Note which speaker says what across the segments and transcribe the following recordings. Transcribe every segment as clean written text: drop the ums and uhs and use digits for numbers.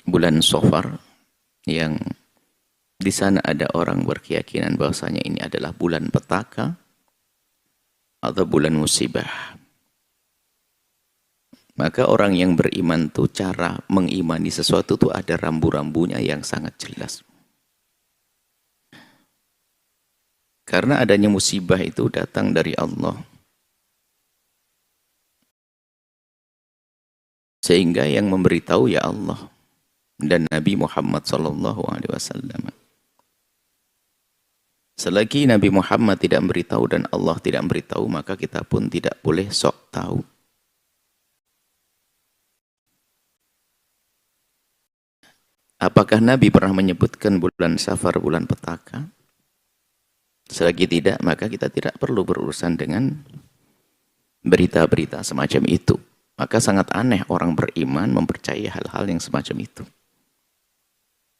Speaker 1: bulan Safar yang di sana ada orang berkeyakinan bahwasanya ini adalah bulan petaka atau bulan musibah. Maka orang yang beriman tuh cara mengimani sesuatu tuh ada rambu-rambunya yang sangat jelas. Karena adanya musibah itu datang dari Allah. Sehingga yang memberitahu ya Allah dan Nabi Muhammad SAW. Selagi Nabi Muhammad tidak memberitahu dan Allah tidak memberitahu, maka kita pun tidak boleh sok tahu. Apakah Nabi pernah menyebutkan bulan Safar bulan petaka? Selagi tidak, maka kita tidak perlu berurusan dengan berita-berita semacam itu. Maka sangat aneh orang beriman mempercayai hal-hal yang semacam itu.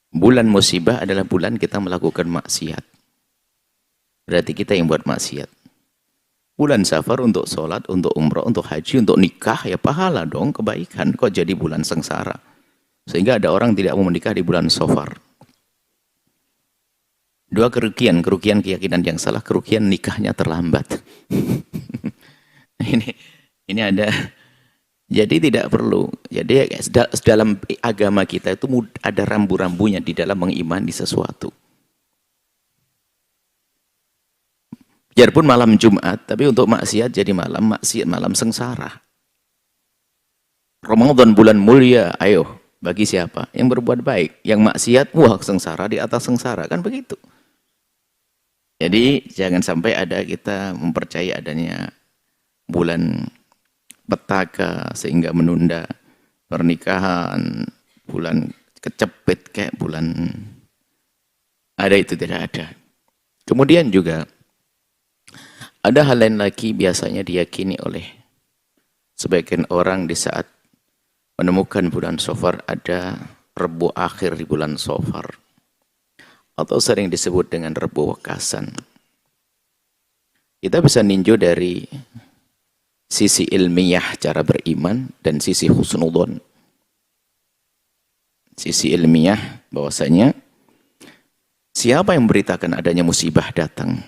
Speaker 1: Bulan musibah adalah bulan kita melakukan maksiat. Berarti kita yang buat maksiat. Bulan Safar untuk sholat, untuk umrah, untuk haji, untuk nikah, ya pahala dong, kebaikan. Kok jadi bulan sengsara? Sehingga ada orang tidak mau menikah di bulan Safar. Dua kerugian keyakinan yang salah, kerugian nikahnya terlambat. ini ada. Jadi tidak perlu. Jadi dalam agama kita itu ada rambu-rambunya di dalam mengimani sesuatu. Biarpun malam Jumat, tapi untuk maksiat jadi malam maksiat, malam sengsara. Ramadan bulan mulia, ayo bagi siapa? Yang berbuat baik, yang maksiat, wah sengsara di atas sengsara, kan begitu. Jadi jangan sampai ada kita mempercayai adanya bulan petaka sehingga menunda pernikahan, bulan kecepit kayak bulan ada, itu tidak ada. Kemudian juga ada hal lain lagi biasanya diyakini oleh sebagian orang di saat menemukan bulan Safar, ada Rebu akhir di bulan Safar atau sering disebut dengan Rebu Wekasan. Kita bisa ninjau dari sisi ilmiah cara beriman dan sisi husnudon. Sisi ilmiah bahwasanya siapa yang memberitakan adanya musibah datang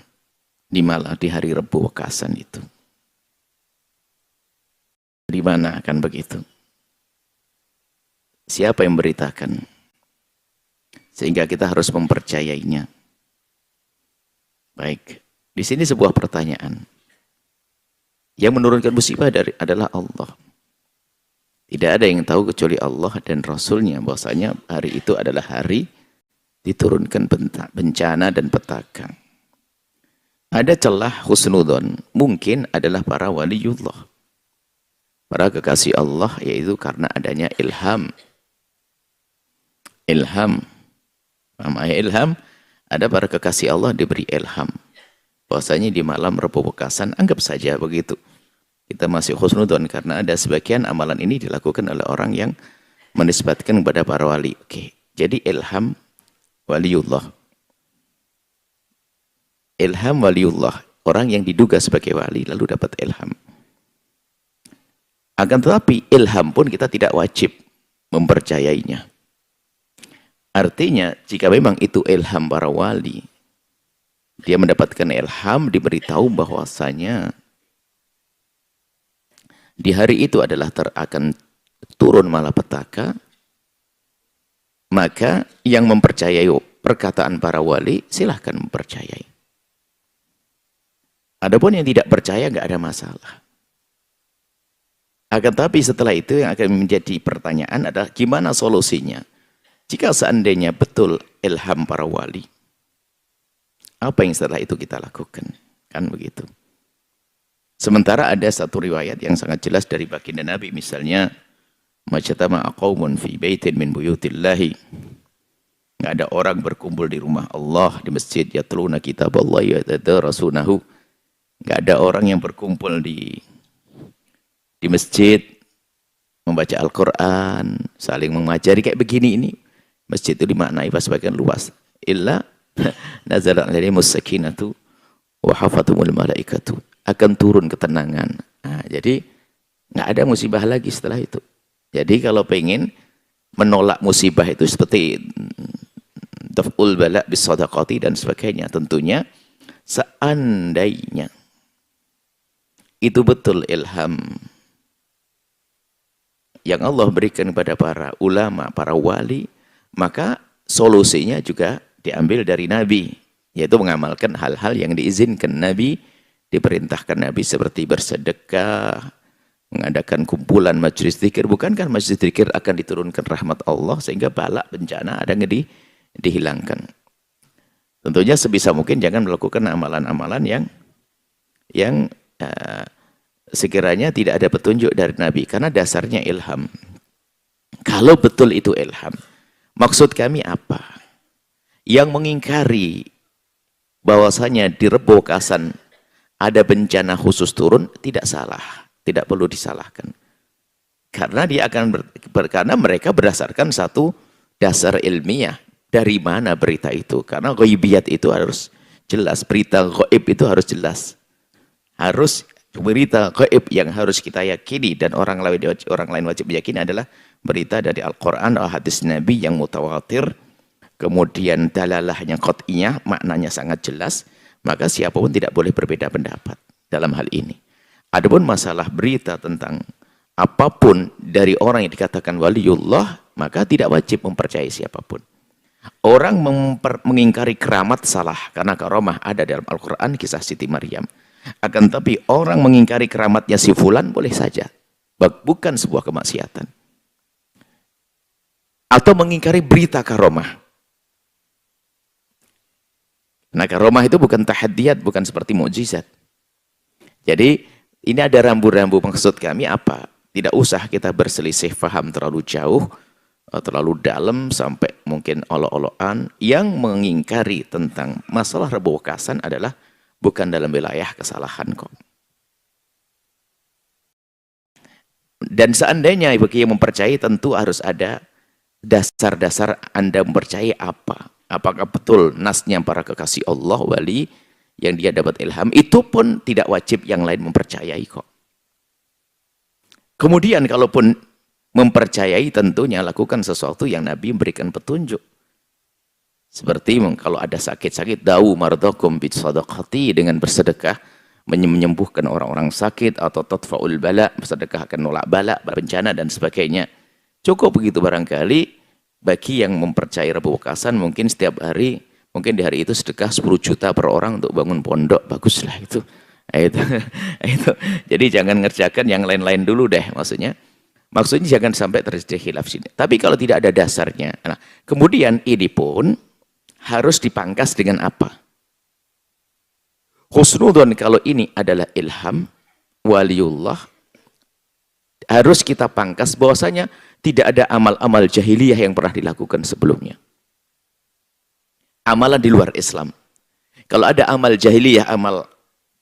Speaker 1: di hari Rebu Wekasan itu? Di mana akan begitu? Siapa yang memberitakan? Sehingga kita harus mempercayainya. Baik, di sini sebuah pertanyaan. Yang menurunkan musibah adalah Allah. Tidak ada yang tahu kecuali Allah dan Rasulnya bahwasanya hari itu adalah hari diturunkan bencana dan petaka. Ada celah husnudon, mungkin adalah para waliullah, para kekasih Allah, yaitu karena adanya ilham. Ilham, ilham, ada para kekasih Allah diberi ilham. Bahwasanya di malam Rebu Wekasan, anggap saja begitu. Kita masih husnudon karena ada sebagian amalan ini dilakukan oleh orang yang menisbatkan kepada para wali. Oke, jadi ilham waliullah. Ilham waliullah, orang yang diduga sebagai wali lalu dapat ilham. Akan tetapi ilham pun kita tidak wajib mempercayainya. Artinya jika memang itu ilham para wali, dia mendapatkan ilham, diberitahu bahwasanya di hari itu adalah akan turun malapetaka, maka yang mempercayai perkataan para wali silahkan mempercayai. Adapun yang tidak percaya nggak ada masalah. Akan tapi setelah itu yang akan menjadi pertanyaan adalah gimana solusinya? Jika seandainya betul ilham para wali, apa yang setelah itu kita lakukan? Kan begitu. Sementara ada satu riwayat yang sangat jelas dari baginda Nabi, misalnya majtama'a qaumun fi baitin min buyutillahi. Enggak ada orang berkumpul di rumah Allah, di masjid, yatluna kitaballahi wa yatadarasunahu. Enggak ada orang yang berkumpul di masjid membaca Al-Qur'an, saling mengajari kayak begini ini. Masjid itu dimaknai sebagian luas. Illa nazalat alaihimus sakinatu wa hafatumul malaikatu. Akan turun ketenangan. Nah, jadi nggak ada musibah lagi setelah itu. Jadi kalau pengen menolak musibah itu seperti daf'ul bala bis sadaqati dan sebagainya. Tentunya seandainya itu betul ilham yang Allah berikan kepada para ulama, para wali, maka solusinya juga diambil dari Nabi, yaitu mengamalkan hal-hal yang diizinkan Nabi, diperintahkan Nabi seperti bersedekah, mengadakan kumpulan majlis zikir. Bukankah majlis zikir akan diturunkan rahmat Allah sehingga bala bencana ada yang dihilangkan. Tentunya sebisa mungkin jangan melakukan amalan-amalan yang sekiranya tidak ada petunjuk dari Nabi, karena dasarnya ilham. Kalau betul itu ilham, maksud kami apa? Yang mengingkari bahwasanya di Rebokasan ada bencana khusus turun tidak salah, tidak perlu disalahkan. Karena dia akan karena mereka berdasarkan satu dasar ilmiah. Dari mana berita itu? Karena ghaibiyat itu harus jelas, berita gaib itu harus jelas. Harus berita gaib yang harus kita yakini dan orang lain wajib meyakini adalah berita dari Al-Quran atau hadis Nabi yang mutawatir, kemudian dalalahnya qat'iyah, maknanya sangat jelas, maka siapapun tidak boleh berbeda pendapat dalam hal ini. Adapun masalah berita tentang apapun dari orang yang dikatakan waliullah, maka tidak wajib mempercayai siapapun. Orang mengingkari keramat salah, karena karamah ada dalam Al-Quran, kisah Siti Maryam. Akan tapi orang mengingkari keramatnya si fulan boleh saja, bukan sebuah kemaksiatan. Atau mengingkari berita karamah. Nah, karamah itu bukan tahadiyat, bukan seperti mukjizat. Jadi ini ada rambu-rambu. Maksud kami apa? Tidak usah kita berselisih faham terlalu jauh, terlalu dalam sampai mungkin olok-olokan. Yang mengingkari tentang masalah Rebokasan adalah bukan dalam wilayah kesalahan kok. Dan seandainya bagi yang mempercayai, tentu harus ada dasar-dasar Anda mempercayai apa. Apakah betul nasnya para kekasih Allah, wali, yang dia dapat ilham, itu pun tidak wajib yang lain mempercayai kok. Kemudian kalaupun mempercayai, tentunya lakukan sesuatu yang Nabi memberikan petunjuk. Seperti kalau ada sakit-sakit, da'u mardakum bisadaqati, dengan bersedekah menyembuhkan orang-orang sakit, atau tadfa'ul bala, bersedekah akan nolak bala, bencana dan sebagainya. Cukup begitu barangkali. Bagi yang mempercayai Rebokasan, mungkin setiap hari, mungkin di hari itu sedekah 10 juta per orang untuk bangun pondok, baguslah itu. Itu. Jadi jangan ngerjakan yang lain-lain dulu deh, maksudnya jangan sampai terjadi khilaf sini. Tapi kalau tidak ada dasarnya, nah, kemudian ini pun harus dipangkas dengan apa? Husnudon, kalau ini adalah ilham waliullah, harus kita pangkas bahwasanya tidak ada amal-amal jahiliyah yang pernah dilakukan sebelumnya. Amalan di luar Islam. Kalau ada amal jahiliyah, amal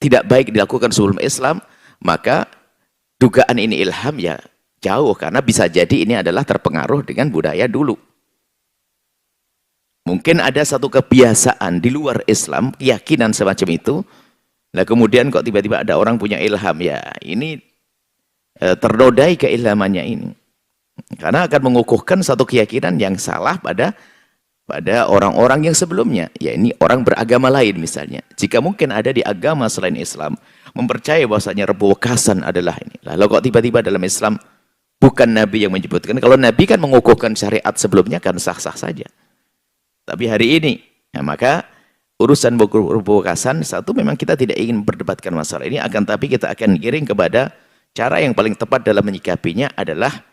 Speaker 1: tidak baik dilakukan sebelum Islam, maka dugaan ini ilham ya jauh, karena bisa jadi ini adalah terpengaruh dengan budaya dulu. Mungkin ada satu kebiasaan di luar Islam, keyakinan semacam itu, nah kemudian kok tiba-tiba ada orang punya ilham, ya ini ternodai keilhamannya ini. Karena akan mengukuhkan satu keyakinan yang salah pada orang-orang yang sebelumnya. Ya ini orang beragama lain misalnya. Jika mungkin ada di agama selain Islam, mempercayai bahwasanya Rebokasan adalah ini. Lalu kok tiba-tiba dalam Islam bukan Nabi yang menyebutkan. Kalau Nabi kan mengukuhkan syariat sebelumnya kan sah-sah saja. Tapi hari ini, ya maka urusan Rebokasan, satu memang kita tidak ingin berdebatkan masalah ini, akan tapi kita akan giring kepada cara yang paling tepat dalam menyikapinya adalah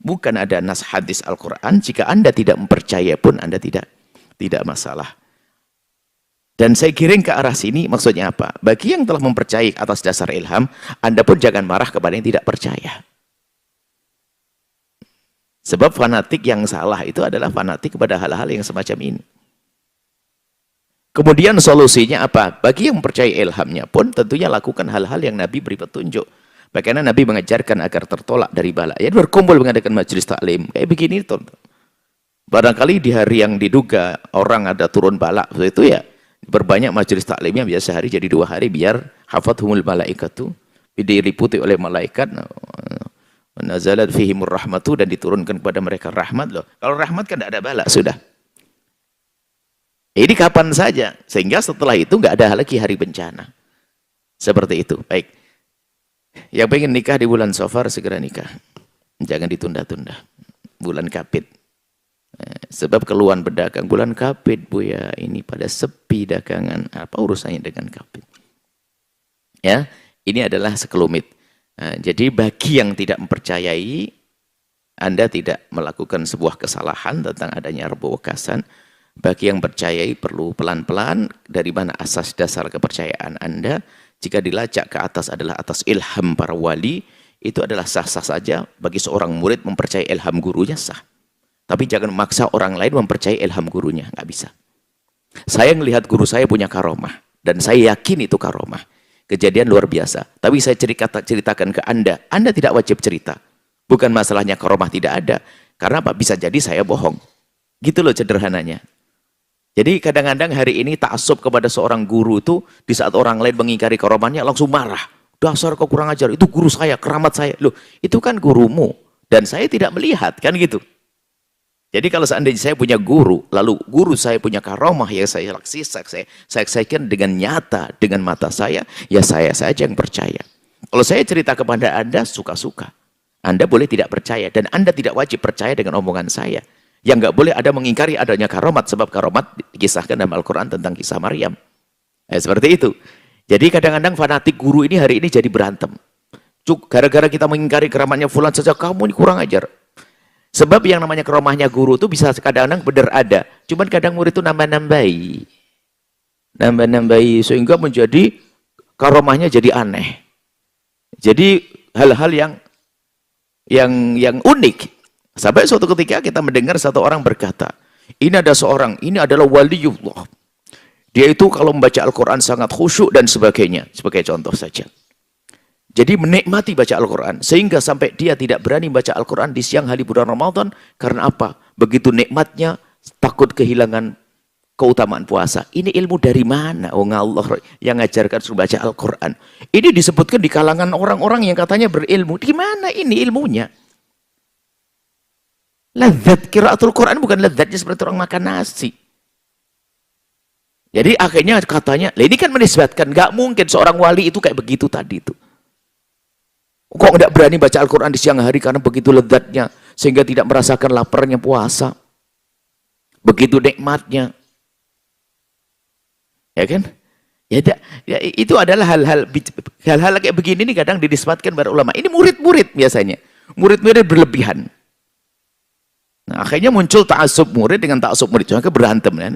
Speaker 1: bukan ada nas hadis Al-Quran. Jika Anda tidak mempercaya pun Anda tidak masalah. Dan saya giring ke arah sini, maksudnya apa? Bagi yang telah mempercayai atas dasar ilham, Anda pun jangan marah kepada yang tidak percaya. Sebab fanatik yang salah itu adalah fanatik kepada hal-hal yang semacam ini. Kemudian solusinya apa? Bagi yang mempercayai ilhamnya pun tentunya lakukan hal-hal yang Nabi beri petunjuk. Bagaimana Nabi mengajarkan agar tertolak dari bala. Ya berkumpul mengadakan majelis taklim. Kayak begini itu. Barangkali di hari yang diduga orang ada turun bala. Itu ya berbanyak majelis taklimnya. Biasa hari jadi 2 hari biar hafathumul malaikatu. Diliputi oleh malaikat. Nazalat fihimur rahmatu, dan diturunkan kepada mereka rahmat loh. Kalau rahmat kan tidak ada bala, sudah. Ini kapan saja, sehingga setelah itu nggak ada lagi hari bencana. Seperti itu. Baik. Yang pengen nikah di bulan Safar segera nikah. Jangan ditunda-tunda. Bulan Kapit. Sebab keluhan pedagang bulan Kapit, Bu ya, ini pada sepi dagangan. Apa urusannya dengan Kapit? Ya, ini adalah sekelumit. Jadi bagi yang tidak mempercayai, Anda tidak melakukan sebuah kesalahan tentang adanya Rabu Wekasan. Bagi yang percayai perlu pelan-pelan dari mana asas dasar kepercayaan Anda. Jika dilacak ke atas adalah atas ilham para wali, itu adalah sah-sah saja. Bagi seorang murid mempercayai ilham gurunya sah. Tapi jangan memaksa orang lain mempercayai ilham gurunya, nggak bisa. Saya melihat guru saya punya karomah, dan saya yakin itu karomah. Kejadian luar biasa. Tapi saya ceritakan ke Anda tidak wajib cerita. Bukan masalahnya karomah tidak ada. Karena apa? Bisa jadi saya bohong. Gitu loh sederhananya. Jadi kadang-kadang hari ini ta'assub kepada seorang guru itu, di saat orang lain mengingkari karomahnya langsung marah. Dasar kau kurang ajar, itu guru saya, keramat saya. Loh, itu kan gurumu. Dan saya tidak melihat, kan gitu. Jadi kalau seandainya saya punya guru, lalu guru saya punya karomah yang saya saksikan dengan nyata, dengan mata saya, ya saya saja yang percaya. Kalau saya cerita kepada Anda, suka-suka. Anda boleh tidak percaya, dan Anda tidak wajib percaya dengan omongan saya. Yang nggak boleh ada mengingkari adanya karomat, sebab karomat dikisahkan dalam Al-Quran tentang kisah Maryam. Seperti itu. Jadi kadang-kadang fanatik guru ini hari ini jadi berantem. Gara-gara kita mengingkari keramatnya fulan saja, kamu ini kurang ajar. Sebab yang namanya karomahnya guru itu bisa kadang-kadang benar ada. Cuman kadang murid itu nambah-nambahi. Nambah-nambahi sehingga menjadi karomahnya jadi aneh. Jadi hal-hal yang unik. Sampai suatu ketika kita mendengar satu orang berkata, ini ada seorang, ini adalah waliullah. Dia itu kalau membaca Al-Quran sangat khusyuk dan sebagainya. Sebagai contoh saja. Jadi menikmati baca Al-Quran. Sehingga sampai dia tidak berani baca Al-Quran di siang hari bulan Ramadan. Karena apa? Begitu nikmatnya, takut kehilangan keutamaan puasa. Ini ilmu dari mana? Oh Allah yang ngajarkan suruh baca Al-Quran. Ini disebutkan di kalangan orang-orang yang katanya berilmu. Di mana ini ilmunya? Lezat qiraatul Quran bukan lezatnya seperti orang makan nasi. Jadi akhirnya katanya, ini kan menisbatkan. Gak mungkin seorang wali itu kayak begitu tadi itu. Kok tidak berani baca Al-Quran di siang hari karena begitu lezatnya. Sehingga tidak merasakan laparnya puasa. Begitu nikmatnya. Ya kan? Ya, itu adalah hal-hal kayak begini nih kadang dinisbatkan para ulama. Ini murid-murid biasanya. Murid-murid berlebihan. Nah, akhirnya muncul ta'assub murid dengan ta'assub murid. Maka berantem. Ya.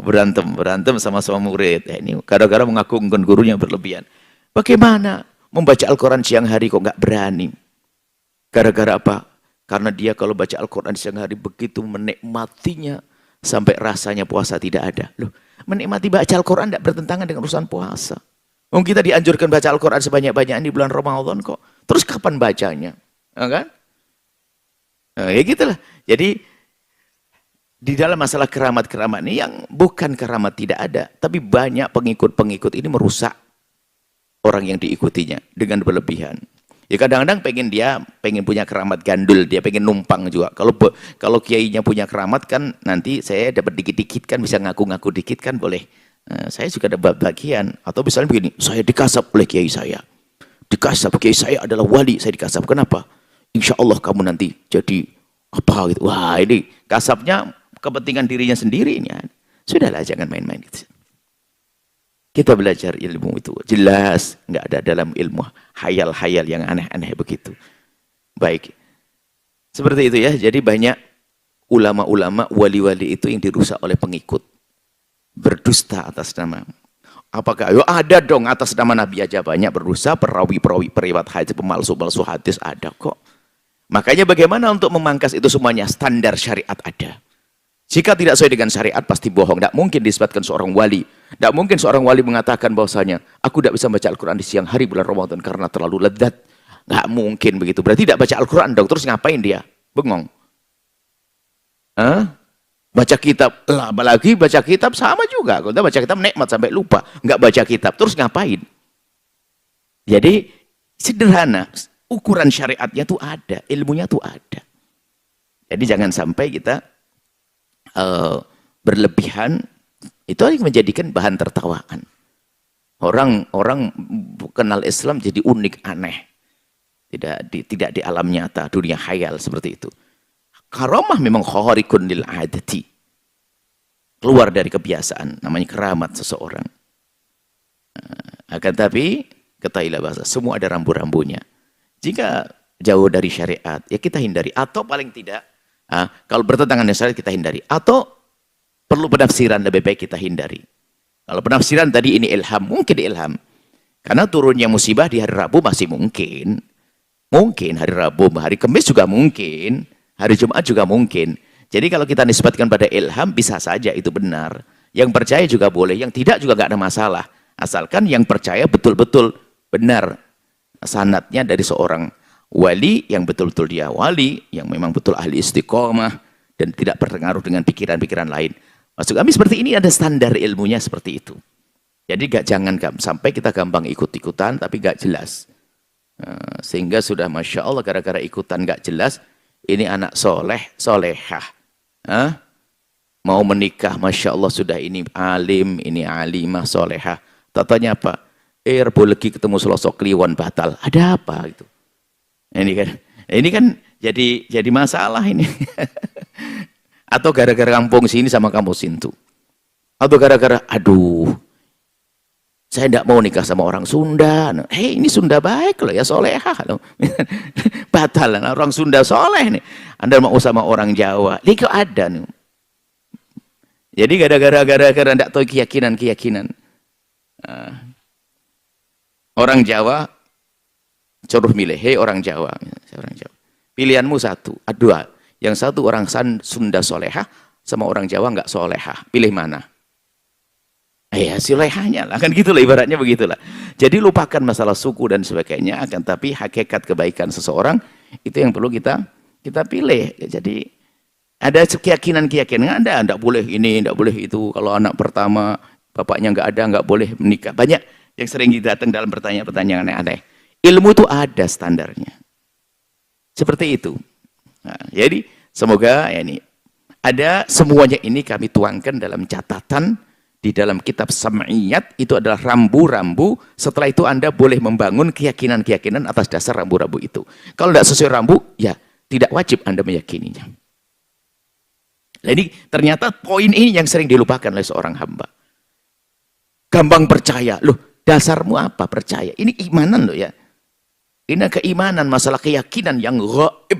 Speaker 1: Berantem sama-sama murid. Ya, ini kadang-kadang mengagungkan gurunya berlebihan. Bagaimana? Membaca Al-Quran siang hari kok nggak berani. Gara-gara apa? Karena dia kalau baca Al-Quran siang hari begitu menikmatinya sampai rasanya puasa tidak ada. Loh, menikmati baca Al-Quran tidak bertentangan dengan urusan puasa. Kita dianjurkan baca Al-Quran sebanyak-banyaknya di bulan Ramadan kok. Terus kapan bacanya? Kan? Nah, ya gitulah. Jadi di dalam masalah keramat-keramat ini yang bukan keramat tidak ada. Tapi banyak pengikut-pengikut ini merusak orang yang diikutinya dengan berlebihan. Ya kadang-kadang pengen punya keramat gandul, dia pengen numpang juga. Kalau kiainya punya keramat kan nanti saya dapat dikit-dikit kan, bisa ngaku-ngaku dikit kan boleh. Saya juga dapat bagian. Atau misalnya begini, saya dikasap oleh kiai saya. Dikasap, kiai saya adalah wali, saya dikasap. Kenapa? Insya Allah kamu nanti jadi apa gitu. Wah ini kasapnya kepentingan dirinya sendiri. Ya. Sudahlah jangan main-main gitu. Kita belajar ilmu itu. Jelas nggak ada dalam ilmu hayal-hayal yang aneh-aneh begitu. Baik. Seperti itu ya. Jadi banyak ulama-ulama, wali-wali itu yang dirusak oleh pengikut. Berdusta atas nama. Apakah? Ayo ada dong atas nama Nabi aja banyak berdusta, perawi-perawi, periwat hadis, pemalsu-palsu hadis ada kok. Makanya bagaimana untuk memangkas itu semuanya? Standar syariat ada. Jika tidak sesuai dengan syariat pasti bohong. Tidak mungkin disebutkan seorang wali. Tidak mungkin seorang wali mengatakan bahwasanya aku tidak bisa baca Al-Quran di siang hari bulan Ramadan karena terlalu lezat. Tidak mungkin begitu. Berarti tidak baca Al-Quran dong. Terus ngapain dia? Bengong. Baca kitab. Lah, apalagi baca kitab sama juga. Kalau kita baca kitab nikmat sampai lupa. Nggak baca kitab. Terus ngapain? Jadi sederhana. ukuran syariatnya tuh ada, ilmunya tuh ada. Jadi jangan sampai kita berlebihan, itu yang menjadikan bahan tertawaan. Orang kenal Islam jadi unik, aneh. Tidak di alam nyata, dunia khayal seperti itu. Karamah memang khariqun lil adati. Keluar dari kebiasaan, namanya keramat seseorang. Akan tapi, ketahuilah bahasa, semua ada rambu-rambunya. Jika jauh dari syariat, ya kita hindari. Atau paling tidak, kalau bertentangan dengan syariat, kita hindari. Atau perlu penafsiran, lebih baik kita hindari. Kalau penafsiran tadi ini ilham, mungkin ilham. Karena turunnya musibah di hari Rabu masih mungkin. Mungkin hari Rabu, hari Kamis juga mungkin. Hari Jumat juga mungkin. Jadi kalau kita nisbatkan pada ilham, bisa saja itu benar. Yang percaya juga boleh, yang tidak juga nggak ada masalah. Asalkan yang percaya betul-betul benar. Sanadnya dari seorang wali, yang betul-betul dia wali, yang memang betul ahli istiqomah, dan tidak berpengaruh dengan pikiran-pikiran lain. Maksud kami seperti ini, ada standar ilmunya seperti itu. Jadi jangan sampai kita gampang ikut-ikutan, tapi nggak jelas. Sehingga sudah Masya Allah, gara-gara ikutan nggak jelas, ini anak soleh, solehah. Mau menikah, Masya Allah sudah ini alim, ini alimah, solehah. Tatanya apa? Rebo lagi ketemu selosok kliwon batal. Ada apa gitu? Ini kan jadi masalah ini. Atau gara-gara kampung sini sama kampung Sintu. Atau gara-gara, aduh, saya tidak mau nikah sama orang Sunda. Hei, ini Sunda baik loh ya, solehah loh. Batal, orang Sunda soleh nih. Anda mau sama orang Jawa, ini kok ada nih. Jadi gara-gara tidak tahu keyakinan. Orang Jawa, suruh milih, hei orang Jawa. Pilihanmu satu, dua. Yang satu orang Sunda solehah, sama orang Jawa nggak solehah. Pilih mana? Ya solehahnya lah, kan gitu lah, ibaratnya begitulah. Jadi lupakan masalah suku dan sebagainya, akan tapi hakikat kebaikan seseorang itu yang perlu kita pilih. Jadi ada keyakinan Anda tidak boleh ini, tidak boleh itu. Kalau anak pertama bapaknya nggak ada, nggak boleh menikah. Banyak yang sering datang dalam pertanyaan-pertanyaan aneh-aneh. Ilmu itu ada standarnya. Seperti itu. Nah, jadi semoga ya ini ada semuanya ini kami tuangkan dalam catatan. Di dalam kitab Sam'iyat itu adalah rambu-rambu. Setelah itu Anda boleh membangun keyakinan-keyakinan atas dasar rambu-rambu itu. Kalau tidak sesuai rambu, ya tidak wajib Anda meyakininya. Jadi ternyata poin ini yang sering dilupakan oleh seorang hamba. Gampang percaya. Loh, dasarmu apa percaya? Ini imanan loh ya. Ini keimanan, masalah keyakinan yang gaib.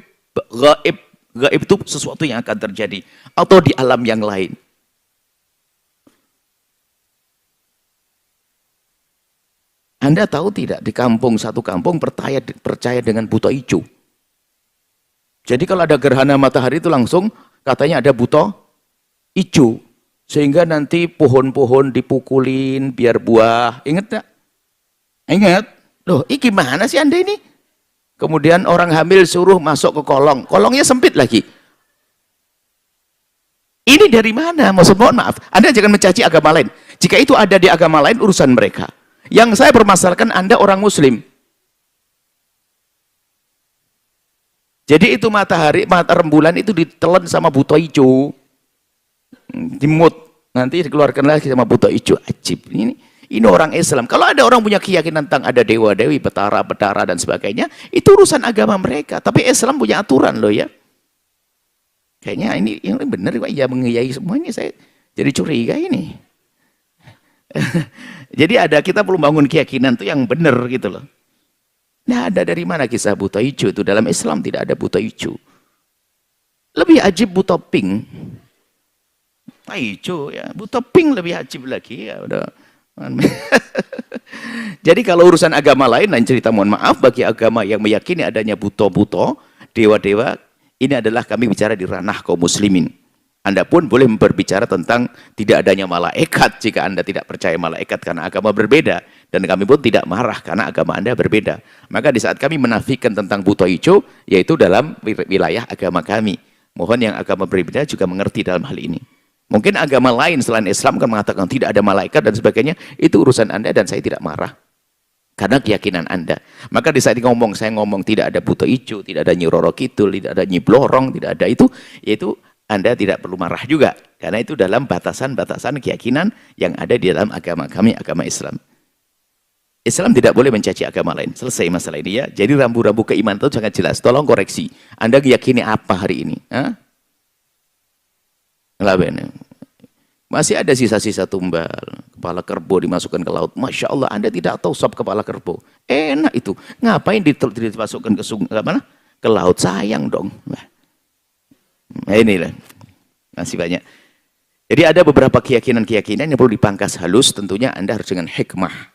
Speaker 1: Gaib itu sesuatu yang akan terjadi. Atau di alam yang lain. Anda tahu tidak, di satu kampung percaya dengan buta ijo. Jadi kalau ada gerhana matahari itu langsung katanya ada buta ijo. Sehingga nanti pohon-pohon dipukulin biar buah. Ingat tak? Ingat? Loh, ini gimana sih Anda ini? Kemudian orang hamil suruh masuk ke kolong. Kolongnya sempit lagi. Ini dari mana? Mohon maaf. Anda jangan mencaci agama lain. Jika itu ada di agama lain, urusan mereka. Yang saya permasalahkan Anda orang Muslim. Jadi itu matahari, rembulan itu ditelan sama buta hijau. Dimut. Nanti dikeluarkan lagi sama buta hijau. Ajib. Ini orang Islam. Kalau ada orang punya keyakinan tentang ada dewa-dewi, betara dan sebagainya, itu urusan agama mereka. Tapi Islam punya aturan loh ya. Kayaknya ini benar kok ya mengiyai semuanya. Saya jadi curiga ini. Jadi kita perlu bangun keyakinan itu yang benar gitu loh. Nah, ada dari mana kisah buta hijau itu? Dalam Islam tidak ada buta hijau. Lebih ajib buta pink. Hijau ya, buta pink lebih ajib lagi ya udah. Jadi kalau urusan agama lain, lain cerita, mohon maaf bagi agama yang meyakini adanya buta-buta, dewa-dewa, ini adalah kami bicara di ranah kaum muslimin. Anda pun boleh berbicara tentang tidak adanya malaikat jika Anda tidak percaya malaikat karena agama berbeda. Dan kami pun tidak marah karena agama Anda berbeda. Maka di saat kami menafikan tentang buta hijau, yaitu dalam wilayah agama kami. Mohon yang agama berbeda juga mengerti dalam hal ini. Mungkin agama lain selain Islam kan mengatakan tidak ada malaikat dan sebagainya. Itu urusan Anda dan saya tidak marah. Karena keyakinan Anda. Maka di saat saya ngomong tidak ada buto ijo, tidak ada Nyi Roro Kidul, tidak ada Nyi Blorong, tidak ada itu, yaitu Anda tidak perlu marah juga. Karena itu dalam batasan-batasan keyakinan yang ada di dalam agama kami, agama Islam. Islam tidak boleh mencaci agama lain. Selesai masalah ini ya. Jadi rambu-rambu keimanan itu sangat jelas. Tolong koreksi. Anda meyakini apa hari ini? Hah? Masih ada sisa-sisa tumbal. Kepala kerbau dimasukkan ke laut. Masya Allah, Anda tidak tahu sop kepala kerbau. Enak itu. Ngapain dimasukkan ke laut? Sayang dong. Nah inilah. Masih banyak. Jadi ada beberapa keyakinan-keyakinan yang perlu dipangkas halus. Tentunya Anda harus dengan hikmah.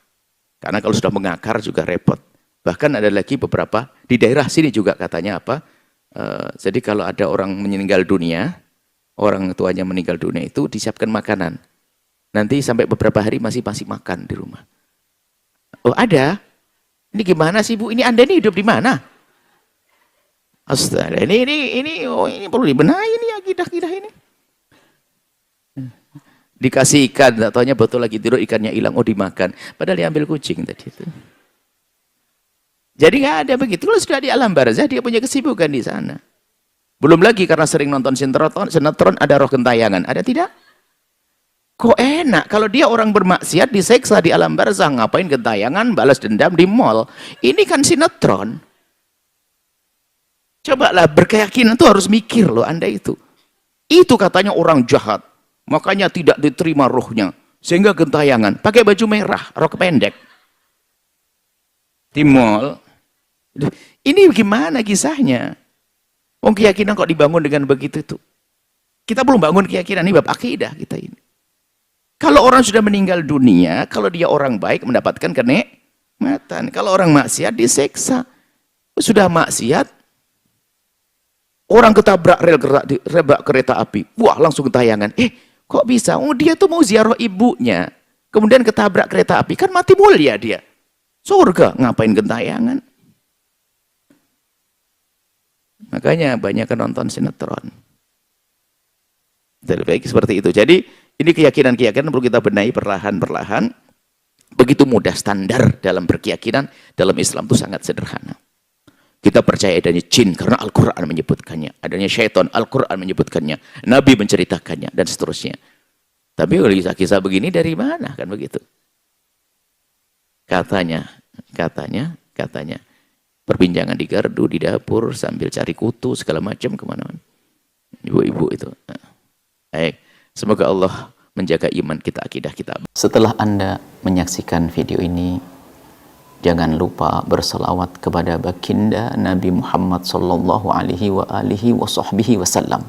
Speaker 1: Karena kalau sudah mengakar juga repot. Bahkan ada lagi beberapa, di daerah sini juga katanya apa. Jadi kalau ada orang meninggal dunia, orang tuanya meninggal dunia itu disiapkan makanan. Nanti sampai beberapa hari masih makan di rumah. Oh ada? Ini gimana sih Bu? Ini Anda ini hidup di mana? Astaga, ini perlu dibenahi ini akidah-akidah ini. Dikasih ikan, tak taunya betul lagi tidur ikannya hilang, oh dimakan. Padahal diambil kucing tadi itu. Jadi nggak ada begitu. Kalau sudah di alam barzah dia punya kesibukan di sana. Belum lagi karena sering nonton sinetron ada roh gentayangan. Ada tidak? Kok enak kalau dia orang bermaksiat diseksa di alam barzah, ngapain gentayangan, balas dendam di mall. Ini kan sinetron. Cobalah berkeyakinan tuh harus mikir loh Anda itu. Itu katanya orang jahat. Makanya tidak diterima rohnya. Sehingga gentayangan. Pakai baju merah, rok pendek. Di mall. Ini gimana kisahnya? Oh, keyakinan kok dibangun dengan begitu itu? Kita belum bangun keyakinan. Ini bab akidah kita ini. Kalau orang sudah meninggal dunia, kalau dia orang baik mendapatkan kenikmatan. Kalau orang maksiat diseksa. Sudah maksiat, orang ketabrak kereta api. Wah, langsung gentayangan. Kok bisa? Oh, dia tuh mau ziarah ibunya. Kemudian ketabrak kereta api. Kan mati mulia dia. Surga. Ngapain gentayangan? Makanya banyak nonton sinetron. Baik seperti itu. Jadi, ini keyakinan-keyakinan perlu kita benahi perlahan-perlahan. Begitu mudah standar dalam berkeyakinan. Dalam Islam itu sangat sederhana. Kita percaya adanya jin karena Al-Quran menyebutkannya. Adanya syaitan, Al-Quran menyebutkannya. Nabi menceritakannya, dan seterusnya. Tapi kalau kisah-kisah begini dari mana? Kan begitu. Katanya. Perbincangan di gardu, di dapur, sambil cari kutu, segala macam kemana-mana. Ibu-ibu itu. Baik. Semoga Allah menjaga iman kita, akidah kita. Setelah Anda menyaksikan video ini, jangan lupa berselawat kepada baginda Nabi Muhammad sallallahu alaihi wa alihi wa sahbihi wasallam.